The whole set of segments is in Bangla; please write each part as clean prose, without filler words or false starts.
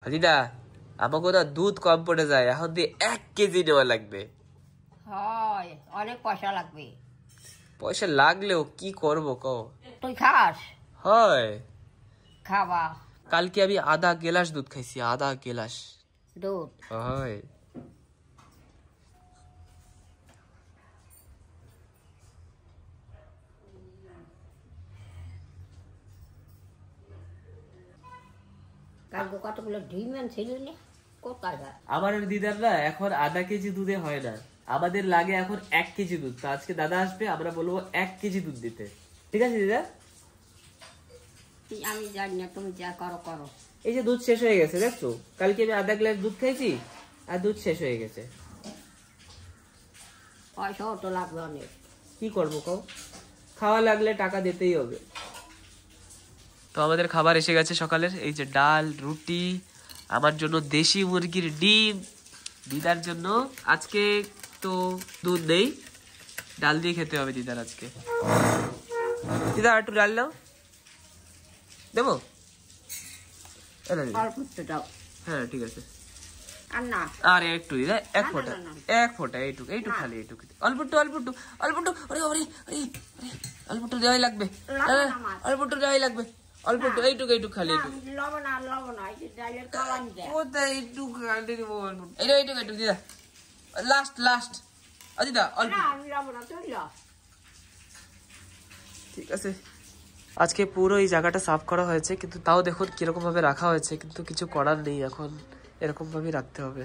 হাজিদা আমাকে না দুধ কম পড়ে যায়, এখন দিয়ে 1 কেজি নেওয়া লাগবে। হয়, অনেক পয়সা লাগবে। পয়সা লাগলেও কি করবো কও? তুই খাস? হয় খাবা। কালকে আমি আধা গেলাস দুধ খাইছি, আধা গেলাস দুধ। হয় কালকে কতগুলো ডিম আনছিলি না? কোথায় যায়? আমার দিদার না এখন আধা কেজি দুধে হয় না, আমাদের লাগে এখন 1 কেজি দুধ। তো আজকে দাদা আসবে, আমরা বলবো 1 কেজি দুধ দিতে। ঠিক আছে দিদা? আমি জানি না, তুমি যা করো করো। এই যে দুধ শেষ হয়ে গেছে দেখছো, কালকে আমি আধা গ্লাস দুধ খাইছি আর দুধ শেষ হয়ে গেছে। পয়সাও তো লাগবে অনেক। কি করবো কও, খাওয়া লাগলে টাকা দিতেই হবে। তো আমাদের খাবার এসে গেছে সকালের, এই যে ডাল, রুটি, আমার জন্য দেশি মুরগির ডিম, দিদার জন্য আজকে তো দুধ নেই, ডাল দিয়ে খেতে হবে দিদার আজকে। দিদা একটু ডাল নাও, দেবো? হ্যাঁ ঠিক আছে। আরে একটু দিদা, 1 ফোঁটা, 1 ফোঁটা, এইটুকু এইটুকু খালি, এইটুকু অল্প একটু, অল্প একটু, অল্প একটু। আরে আরে আরে অল্প একটু দেওয়াই লাগবে, অল্প একটু দেওয়াই লাগবে, অল্প একটু, এইটুকু এইটুকু খালি, কোথায় একটু খালি দেবো, এইটুকু এইটুকু দিদা, লাস্ট লাস্ট দিদা অল্প। ঠিক আছে, আজকে পুরো এই জায়গাটা সাফ করা হয়েছে, কিন্তু তাও দেখুন কিরকম ভাবে রাখা হয়েছে, কিন্তু কিছু করার নেই, এখন এরকম ভাবে রাখতে হবে।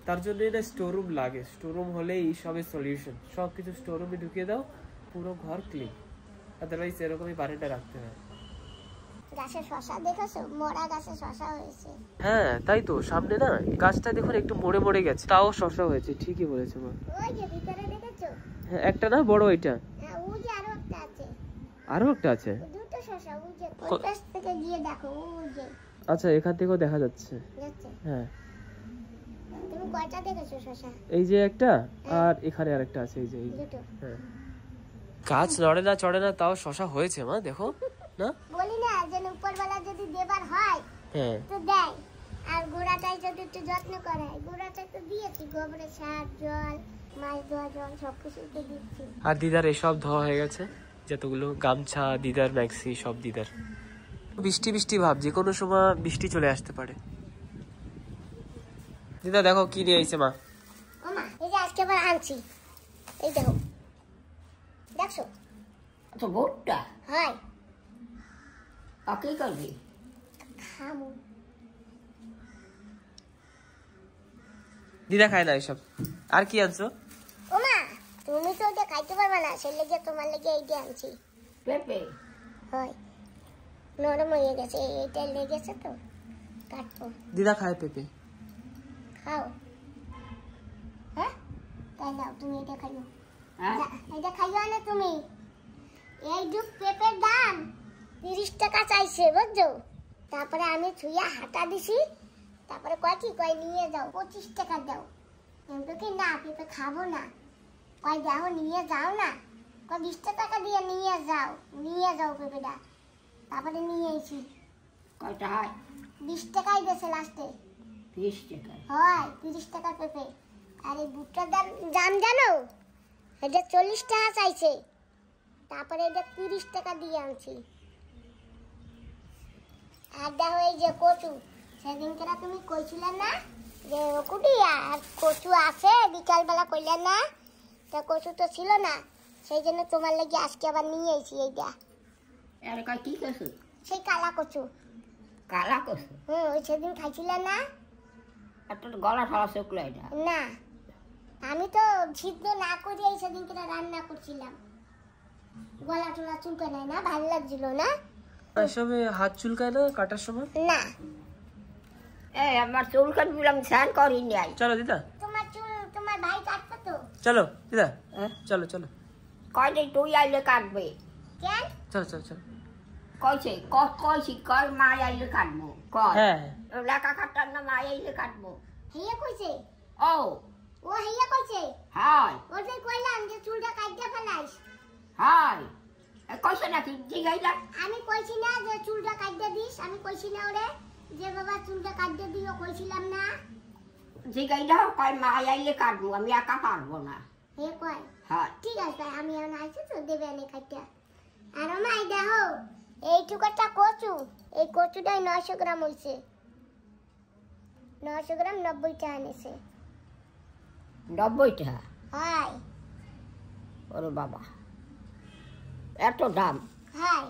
তার জন্য এটা স্টোররুম লাগে, স্টোররুম হলেই সবের সলিউশন। সবকিছু স্টোররুমে ঢুকিয়ে দাও, পুরো ঘর ক্লিন, আদারওয়াইজ এরকমই বাড়িটা রাখতে হয়। গাছের শশা দেখেছো? মরা গাছে শশা হয়েছে। হ্যাঁ তাই তো, সামনে না গাছটা দেখুন একটু মরে মরে গেছে, তাও শশা হয়েছে। ঠিকই বলেছো মা। ওই যে ভিতরে দেখেছো? হ্যাঁ একটা না বড় ওইটা, হ্যাঁ ওই যে আরো একটা আছে। আরো একটা আছে? দুটো শশা, ওই যে ওই পাশ থেকে গিয়ে দেখো, ওই যে। আচ্ছা এখান থেকেও দেখা যাচ্ছে। হ্যাঁ তুমি কয়টা দেখেছো শশা? এই যে একটা, আর এখানে আরেকটা আছে, এই যে দুটো। হ্যাঁ গাছ নড়ে না চড়ে না, তাও শশা হয়েছে মা, দেখো না? বলি না যে উপরবেলা যদি দেবার হয় হ্যাঁ তো দেয়, আর গোড়াটাই যদি একটু যত্ন করে, গোড়াটা তো দিয়েছি, গোবরের সার, জল, মাছ ধোয়া জল সবকিছু তো দিচ্ছি। আর দিদার এসব ধোয়া হয়ে গেছে, যতগুলো গামছা, দিদার ম্যাক্সি, সব দিদার। বৃষ্টি বৃষ্টি ভাব, যে কোনো সময় বৃষ্টি চলে আসতে পারে। দিদা দেখো কি নিয়ে আইছে মা। ও মা, এই যে আজকে আবার আনছি, এই দেখো, দেখছো তো ভুট্টা হয়। কি করবি? খাবো। দিদা খায় না এসব। আর কি আনছো? ও মা, তুমি তো ওটা খাইতে পারবে না, সেই লেগে তোমার লেগে এইটা আনছি। পেঁপে হয়, নরম হয়ে গেছে, এইটা লেগেছে তো কাটবো। দিদা খায় পেঁপে। খাও। হ্যাঁ তাই নাও, তুমি এটা খাইও। হ্যাঁ এটা খাইও না তুমি। এই দুধ পেঁপের দাম 30 টাকা চাইছে, বুঝছো? তারপরে আমি ছুঁয়া হাঁটা দিছি, তারপরে কয় কি কয় নিয়ে যাও, 25 টাকা দাও। কিন্তু কি না, পেঁপে খাবো না। কয় যাও নিয়ে যাও না, কয় 20 টাকা দিয়ে নিয়ে যাও পেঁপেটা। তারপরে নিয়ে এসি। কয়টা হয়? 20 টাকাই দিয়েছে লাস্টে। 20 টাকা হয়, 30 টাকার পেঁপে। আর এই ভুট্টার দাম জানো? এটা 40 টাকা চাইছে, তারপরে এটা 30 টাকা দিয়ে আনছি। আর দেখো এই যে কচু, সেদিনকে তুমি কইছিলে না যে কুটিয়া আর কচু আছে, বিকালবেলা কইলে না, তা কচু তো ছিল না, সেই জন্য তোমার লাগি আজকে আবার নিয়ে এসেছি এইটা। এর কয় কি কচু? সেই কালা কচু। কালা কচু? ওই সেদিন খাইছিলে না? একটা গলা ঠলা শুকলো এটা না, আমি তো সিদ্ধ না করে এই সেদিনকে রান্না করছিলাম। গলা টলা চুলকায় নাই না, ভালো লাগছিল না? এসবে হাত চুলকায় না কাটার সময়? না। এই আমার চুল কাটবি, আমি স্নান করি নাই। চলো দিদা, তোমার চুল তোমার ভাই কাটবে তো। চলো দিদা, চলো চলো। কয়দিন তুই আইলে কাটবে? কেন? চলো চলো চলো। কইছে কইছি কয় মা আইলে কাটবো, কয় হ্যাঁ লেখা কাটার না মা আইলে কাটবো। হেয়া কইছে? ও হেয়া কইছে? হাই ওই কইলাম যে চুলটা কাটতে ফেলাইস। হাই কইছে নাকি? ঠিক আছে, আমি কইছি না যে চুলটা কাটতে দিস, আমি কইছি না ওরে যে বাবা চুলটা কাটতে দিও কইছিলাম না জিগাই দাও কয় মা আইলে কাটবো আমি একা পারবো না হে কয় হ্যাঁ ঠিক আছে আমি এখন আইছি তো দেবে এনে কাটতে আর মাই দেখো এইটুকুটা কচু এই কচুটাই 900 গ্রাম হইছে 900 গ্রাম 90 টাকা এনেছে 90 টাকা হাই ওরে বাবা এত দাম হাই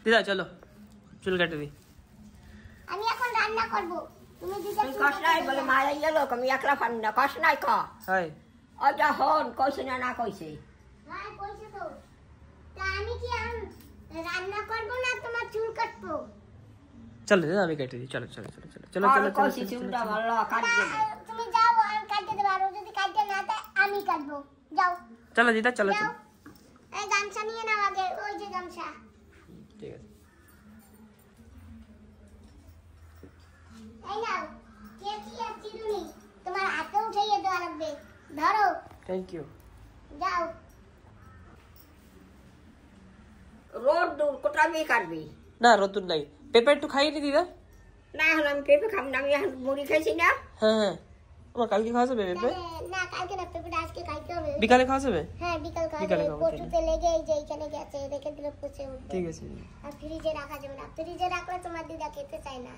দিদা চলো চুল কেটে দি আমি এখন রান্না করব তুমি দিদা তুই কষ্ট নাই বলে মা আইলে লোক আমি একলা পারি না কষ্ট নাই ক হাই ওটা হন কইছে না কইছে হাই কইছে তো তা আমি কি এখন রান্না করব না তোমার চুল কাটবো চলো দিদা আমি কেটে দিই চলো চলো চলো চলো চলো আর চলো কইছে চুলটা ভালো কাটবে না, তুমি যাও আমি কাটতে দেব আর ও যদি কাটতে না দেয় আমি কাটবো যাও চলো দিদা চলো যাও চলো এই গামছা নিয়ে নাও আগে ওই যে গামছা ঠিক আছে এই নাও কেচি আর চিরুনি তোমার হাতে উঠাইয়ে দেওয়া লাগবে ধরো থ্যাংক ইউ যাও রোড দূর কোথায় বিয়ে কাটবি না রতুন নাই পেঁপে একটু খাইয়ে নি দিদা না এখন আমি পেঁপে খাবো না আমি এখন মুড়ি খাইছি না হ্যাঁ হ্যাঁ আমার কালকে খাওয়া যাবে পেঁপে তাহলে না কালকে না পেঁপেটা আজকে খাইতে হবে বিকালে খাওয়া যাবে হ্যাঁ বিকাল বিকালে খাবে খাবো, কচুতে লেগে এই যে এইখানে গেছে রেখে দিলে পচে উঠবে ঠিক আছে আর ফ্রিজে রাখা যাবে না ফ্রিজে রাখলে তোমার দিদা খেতে চায় না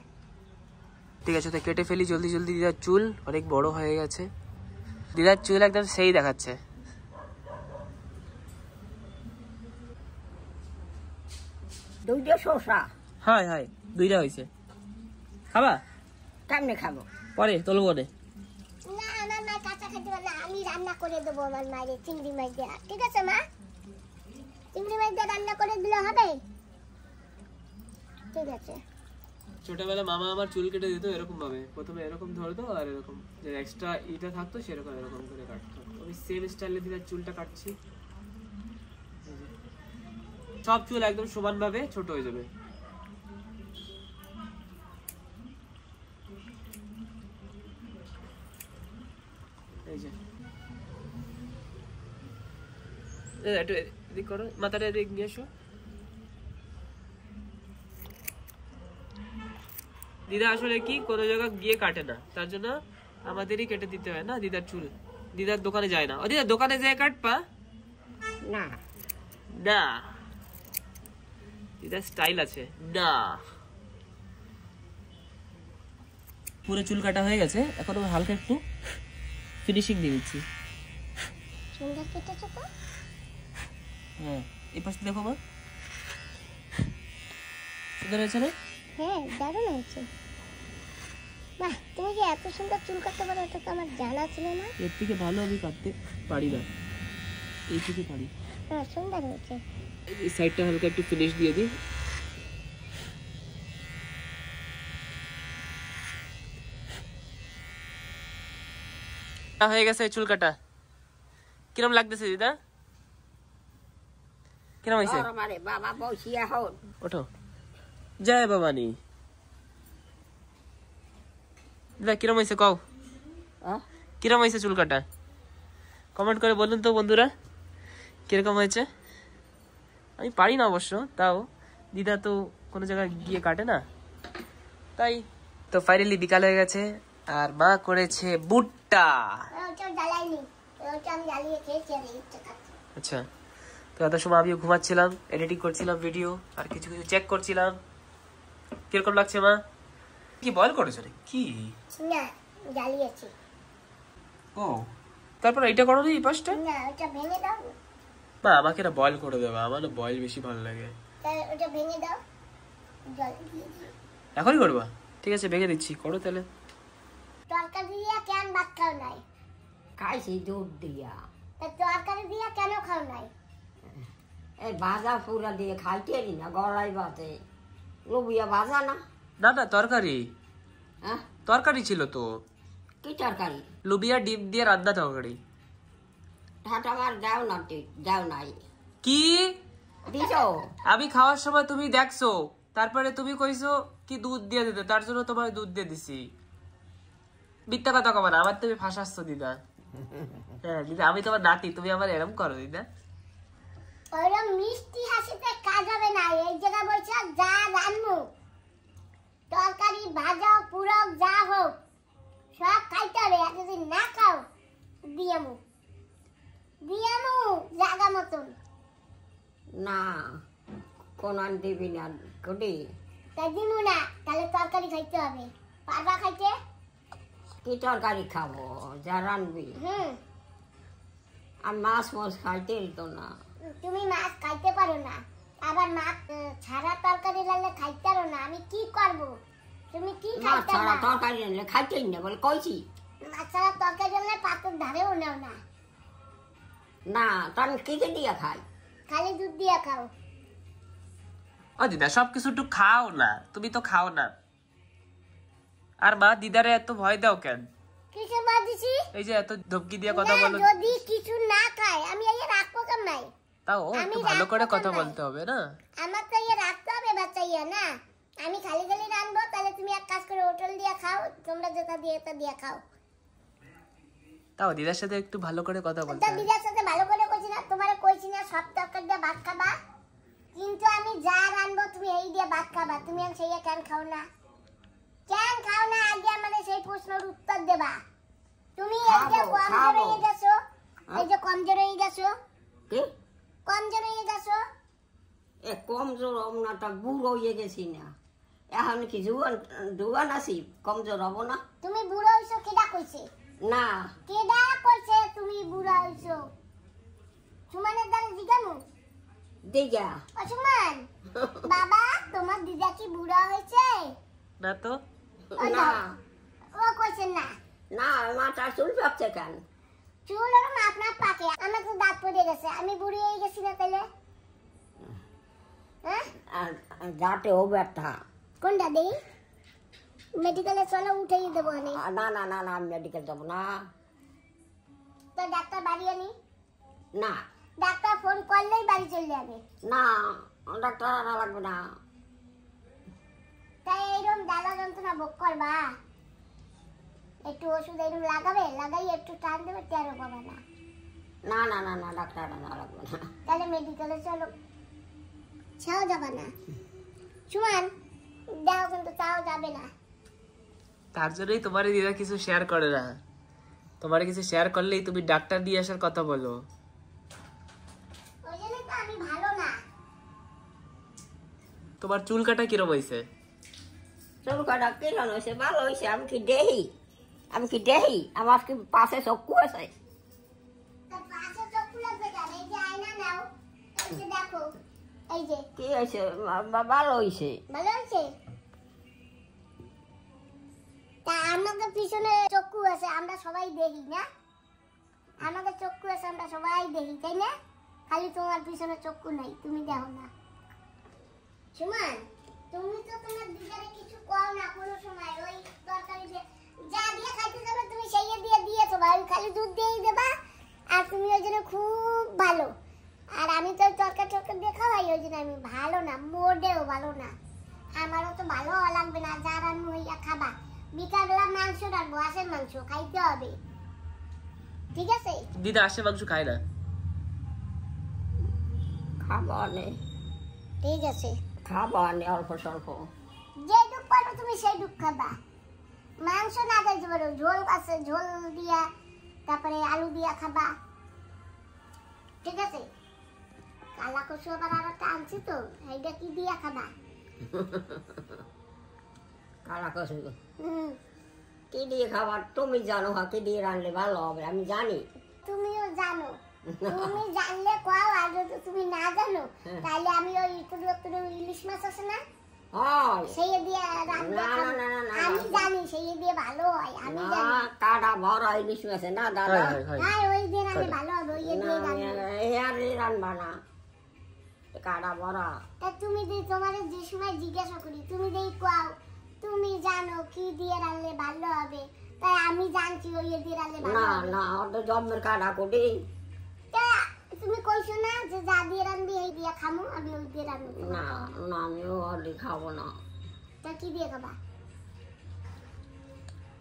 ঠিক আছে তো কেটে ফেলি জলদি জলদি দিদার চুল অনেক বড় হয়ে গেছে দিদার চুল একদম সেই দেখাচ্ছে দুইটা শসা হাই হাই দুইটা হয়েছে খাবা কেমনে খাবো পরে তোলবো নে না আমার মা কাঁচা খেতে পারে না আমি রান্না করে দেবো আমার মায়ের চিংড়ি মাছ দিয়ে ঠিক আছে মা চিংড়ি মাছ দিয়ে রান্না করে দিলে হবে ঠিক আছে ছোটবেলা মামা আমার চুল কেটে দিত এরকম ভাবে প্রথমে এরকম ধরতো আর এরকম যে এক্সট্রা ইটা থাকতো সেরকম এরকম করে কাটতো আমি সেম স্টাইলে দিদার চুলটা কাটছি সব চুল একদম সমান ভাবে ছোট হয়ে যাবে এই যে একটু এদিক করো মাথাটা এদিক নিয়ে এসো দিদা আসলে কি কোনো জায়গা গিয়ে কাটে না তার জন্য আমাদেরই কেটে দিতে হয় না দিদার চুল দিদার দোকানে যায় না ও দিদা দোকানে যায় কাটপা না না দিদার স্টাইল আছে না পুরো চুল কাটা হয়ে গেছে এখন হালকা একটু ফিনিশিং দিয়ে দিচ্ছি সুন্দর কেটেছো তো হ্যাঁ এই পাশে দেখো মা সুন্দর হয়েছে না হ্যাঁ দারুণ হয়েছে বাহ তুমি কি এত সুন্দর চুল কাটতে পারো এটা তো আমার জানা ছিল না এর থেকে ভালো আমি কাটতে পারি না এই থেকে পারি হ্যাঁ সুন্দর হয়েছে এই সাইডটা হালকা একটু ফিনিশ দিয়ে দিই হয়ে গেছে চুল কাটা কিরম লাগতেছে দিদা কিরম হয়েছে মারে বাবা বসিয়া হন ওঠো জয় বাবানি দিদা কিরম হয়েছে কও কিরম হয়েছে চুল কাটা কমেন্ট করে বলুন তো বন্ধুরা কিরকম হয়েছে আমি পারি না অবশ্য তাও দিদা তো কোনো জায়গায় গিয়ে কাটে না তাই তো ফাইনালি বিকাল হয়ে গেছে আর মা করেছে ভুট্টা ওটা জ্বালাইনি ওটা আমি জ্বালিয়ে খেয়েছি আর এইটা খাচ্ছি আচ্ছা তো এত সময় আমিও ঘুমাচ্ছিলাম এডিটিং করছিলাম ভিডিও আর কিছু কিছু চেক করছিলাম কিরকম লাগছে মা কি বল করেছো রে কি না জ্বালিয়েছি ও তারপর এইটা করো এই পাশটা না ওটা ভেঙে দাও মা আমাকে না বয়েল করে দেবে আমার না বয়েল বেশি ভালো লাগে তাহলে ওটা ভেঙে দাও জল দিয়ে দিও এখনই করবা ঠিক আছে ভেঙে দিচ্ছি করো তাহলে তরকারি দিয়া কেন ভাত খাও নাই খাইছি দুধ দিয়া তা তরকারি দিয়া কেন খাও নাই এই ভাজা পুরা দিয়ে খাইতে পারি না গড়াই বাতে লোবিয়া ভাজা না না না তরকারি হ্যাঁ তরকারি ছিল তো কি তরকারি লুবিয়া ডিম দিয়ে রান্না তরকারি ঠাটা মার যাও না যাও নাই কি দিছ আমি খাওয়ার সময় তুমি দেখছো তারপরে তুমি কইছো কি দুধ দিয়ে দিতে তার জন্য তোমার দুধ দিয়ে দিছি মিথ্যা কথা কবা না আমার তুমি ফাঁসাচ্ছ দিদা হ্যাঁ দিদা আমি তোমার নাতি তুমি আমার এরম করো দিদা ওইরকম মিষ্টি হাসিতে কাজ হবে না এই জায়গা বলছে যা রান্নু তরকারি ভাজা পুরক যা হোক সব খাইতে হবে। আর যদি না খাও দিয়ামু জাগা মতন। না কোন দিবি না কদি তাই দিমু না, তাহলে তরকারি খাইতে হবে। পারবা খাইতে? কি তরকারি খাবো যা রানবি? আর মাছ মাছ খাইতে তো না। তুমি মাছ খাইতে পারো না, আবার মাছ ছাড়া তরকারি লাগলে খাইতে পারো না। আমি কি করব? তুমি কি মাছ খাইতে ছাড়া না? তরকারি রানলে খাইতেই না বলে কইছি। মাছ ছাড়া তরকারি রানলে পাতের ধারেও নাও না। না তাহলে কি দিয়া খাই? খালি দুধ দিয়া খাও। ও দিদা সবকিছু একটু খাও না, তুমি তো খাও না। আর মা দিদারে এত ভয় দাও কেন? কিসে বাদিছি? এই যে এত ধমকি দিয়ে কথা বলো। যদি কিছু না খায় আমি এই রাখবো কেমন? তাও একটু ভালো করে কথা বলতে হবে না? আমার তো এই রাখতে হবে বাচ্চা না। আমি খালি খালি রানবো, তাহলে তুমি এক কাজ করে হোটেল দিয়ে খাও, তোমরা যেটা দিয়ে এটা দিয়ে খাও। তাও দিদার সাথে একটু ভালো করে কথা বলতে তা হবে। দিদার সাথে ভালো করে কইছি না? তোমারে কইছি না সব তরকারি দিয়ে ভাত খাবা? কিন্তু আমি যা রানবো তুমি এই দিয়ে ভাত খাবা। তুমি আর সেই কেন খাও না? কেন খাও না? আগে আমাদের সেই প্রশ্নের উত্তর দেবা। তুমি এই যে কমজোর হয়ে গেছো, এই যে কমজোর হয়ে গেছো। কি কমজোর হয়ে গেছো? এ কমজোর হব না, তা বুড়ো হয়ে গেছি না। এখন কি জুয়ান আছি, কমজোর হব না? তুমি বুড়ো হইছো কেডা কইছে? না কেডা কইছে তুমি বুড়া হইছো? সুমানের দ্বারা জিগামু দিগা। ও সুমান, বাবা তোমার দিদা কি বুড়া হয়েছে? না তো। না ও কইছে না। না মাথার চুল পাকছে কেন? চুল ওর মাপ না পাকে, আমার তো দাঁত পড়ে গেছে। আমি বুড়ি হয়ে গেছি না তাইলে? হ্যাঁ আর দাঁতে ও ব্যথা। কোনটা দেই? মেডিকেলে চলো উঠাই দেবো আমি। না না না না মেডিকেল যাবো না। তো ডাক্তার বাড়ি আনি? না ডাক্তার ফোন করলেই বাড়ি চলে যাবে। না ডাক্তার আনা লাগবে না। তাই এইরকম জ্বালা যন্ত্রণা ভোগ করবা? একটু ওষুধ এরকম লাগাবে, লাগাই একটু টান দেবে, টেরও পাবে না। না না না না ডাক্তার আনা লাগবে না। তাহলে মেডিকেলে চলো। চাও যাবে না? সুমান দাও, কিন্তু চাও যাবে না। তার জন্যই তোমার দিদা কিছু শেয়ার করে না। তোমার কিছু শেয়ার করলেই তুমি ডাক্তার দিয়ে আসার কথা বলো। ওই জন্যই তো আমি ভালো না। তোমার চুল কাটা কিরম হয়েছে? চুল কাটা কিরম হয়েছে? ভালো হয়েছে। আমি কি দেহি? আমার কি পাশে চক্ষু আছে? তার পাশে চক্ষু লাগবে কেন? এই যে আয়না নাও, এই যে দেখো, এই যে কি হয়েছে? ভালো হয়েছে। ভালো হয়েছে। তা আমাদের পিছনে চক্ষু আছে, আমরা সবাই দেখি না? আমাদের চক্ষু আছে, আমরা সবাই দেখি, তাই না? খালি তোমার পিছনে চক্ষু নাই, তুমি দেখো না। সুমান, তুমি তো তোমার দিদারে কিছু কও না কোনো সময়। ওই তরকারি যা দিয়ে খাইতে যাবে তুমি সেই দিয়ে দিয়েছো, ভাই খালি দুধ দিয়েই দেবা। আর তুমি ওই জন্য খুব ভালো। আর আমি তো তরকারি দিয়ে খাওয়াই, ওই জন্য আমি ভালো না, মোটেও ভালো না। আমারও তো ভালো লাগবে না, যা রান্না হইয়া খাবা। বিকালবেলা মাংস রাখবো, হাঁসের মাংস খাইতে হবে, ঠিক আছে? দিদা হাঁসের মাংস খায় না। খাবো নে, ঠিক আছে, খাবো নে অল্প স্বল্প। যে দুঃখ পারো তুমি সেই দুঃখ খাবা। মাংস না খাইতে পারো, ঝোল আছে, ঝোল দিয়া তারপরে আলু দিয়া খাবা, ঠিক আছে? কালা কচু আবার আর একটা আনছি তো, এইটা কি দিয়া খাবা? কালা কচু হুম, কি দিয়ে খাবার তুমি জানো? কি দিয়ে রান্নলে ভালো হবে আমি জানি। তুমিও জানো। তুমি জানলে কও, আর যদি তুমি না জানো তাহলে আমি ওই একটু ইলিশ মাছ আছে না, হয় সেই দিয়ে রান্না না, না, না, না, আমি না। জানি সেই দিয়ে ভালো হয়, আমি না জানি। কাটা ভরা ইলিশ মাছে না দাদা। হ্যাঁ, ওই দিয়ে রান্না ভালো হবে, ওই দিয়ে রান্না। রান্না না কাটা ভরা। তা তুমি তোমার যে সময় জিজ্ঞাসা করি তুমি দেই কও, তুমি জানো কি দিয়ে রান্নলে ভালো হবে, তাই আমি জানছি ওই দিয়ে রান্নলে ভালো না হবে। না ওটা জন্মের কাটা কোটি। তা তুমি কইছো না যে যা দিয়ে রান্নবি এই দিয়ে খামু, আমি ওই দিয়ে রান্না না না আমি ওলি খাবো না। তা কি দিয়ে খাবা?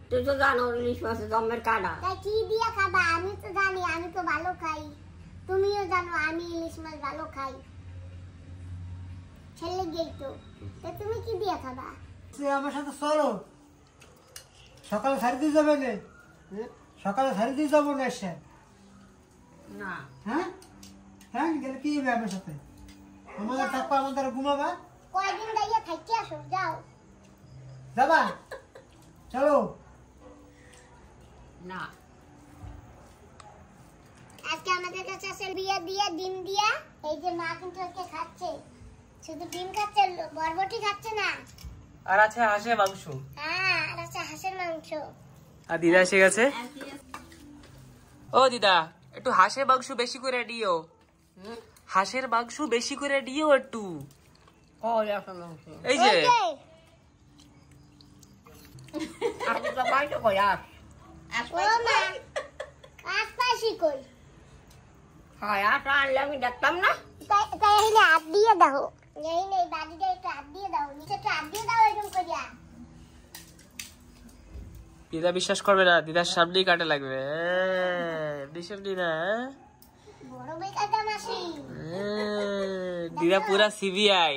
তুই তো জানো ইলিশ মাছের জন্মের কাটা। তাই কি দিয়ে খাবা? আমি তো জানি, আমি তো ভালো খাই। তুমিও জানো আমি ইলিশ মাছ ভালো খাই, ছেলে গেই তো। তা তুমি কি দিয়ে খাবা? আমার সাথে চলো, সকালে ছাড়ি দিয়ে যাবে না? সকালে ছাড়ি দিয়ে যাবো না এসে? না হ্যাঁ হ্যাঁ, গেলে কি হবে আমার সাথে? আমাদের থাকবো, আমাদের ঘুমাবা, কয়দিন দাইয়া থাকি আসো, যাও। যাবা? চলো। না আজকে আমাদের কাছে আছে বিয়া দিয়া ডিম দিয়া। এই যে মা কিন্তু আজকে খাচ্ছে, শুধু ডিম খাচ্ছে, বরবটি খাচ্ছে না। আর আছে হাঁসের মাংস। হ্যাঁ, আর আছে হাঁসের মাংস। আর দিদা এসে গেছে। ও দিদা, একটু হাঁসের মাংস বেশি করে দিও। হাঁসের মাংস বেশি করে দিও একটু। কই আছে মাংস? এই যে ওই যে, আমি তো বাইরে কই আস ও মা, আজ পাইছি কই? হয় আস আনলে আমি দেখতাম না। তাই এখানে হাত দিয়ে দাও, এই নেই বাড়িটা একটু হাত দিয়ে দাও, নিচে একটু হাত দিয়ে দাও, এরকম করিয়া। দিদা বিশ্বাস করবে না, দিদার সামনেই কাটে লাগবে। এমনি না। বড় বেকাটা মাসি। দিদা পুরা সিবিআই।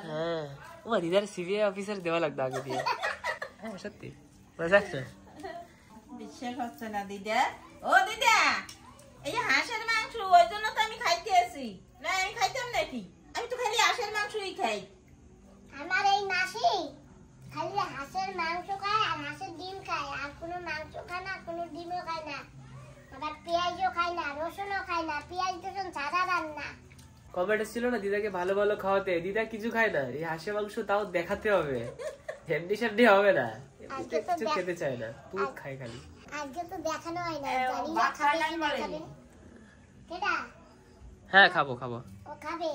হ্যাঁ, ও দিদার সিবিআই অফিসার দেওয়া লাগতো আগে দিয়ে। হ্যাঁ সত্যি, মজাক না। বিশ্বাস হচ্ছে না দিদা। ও দিদা, এই যে হাঁসের মাংস, ওই জন্য তো আমি খাইতে আসি। না আমি খাইতাম নাকি? আমি তো খালি হাঁসের মাংসই খাই। আমার এই মাসি খালি হাঁসের মাংস খায় আর হাঁসের ডিম খায়, আর কোনো মাংস খায় না, কোনো ডিমও খায় না, আবার পেঁয়াজও খায় না, রসুনও খায় না, পেঁয়াজ রসুন ছাড়া রান্না। কমেন্ট ছিল না দিদাকে ভালো ভালো খাওয়াতে, দিদা কিছু খায় না, এই হাঁসের মাংস তাও দেখাতে হবে, হেমনি সামনি হবে না, আজকে তো কিছু খেতে চায় না, দুধ খায় খালি। আজকে তো দেখানো হয় না, ও জানি না ভাত খাবে খায় না কি না বলে। খাবে। কেডা? হ্যাঁ খাবো খাবো। ও খাবে।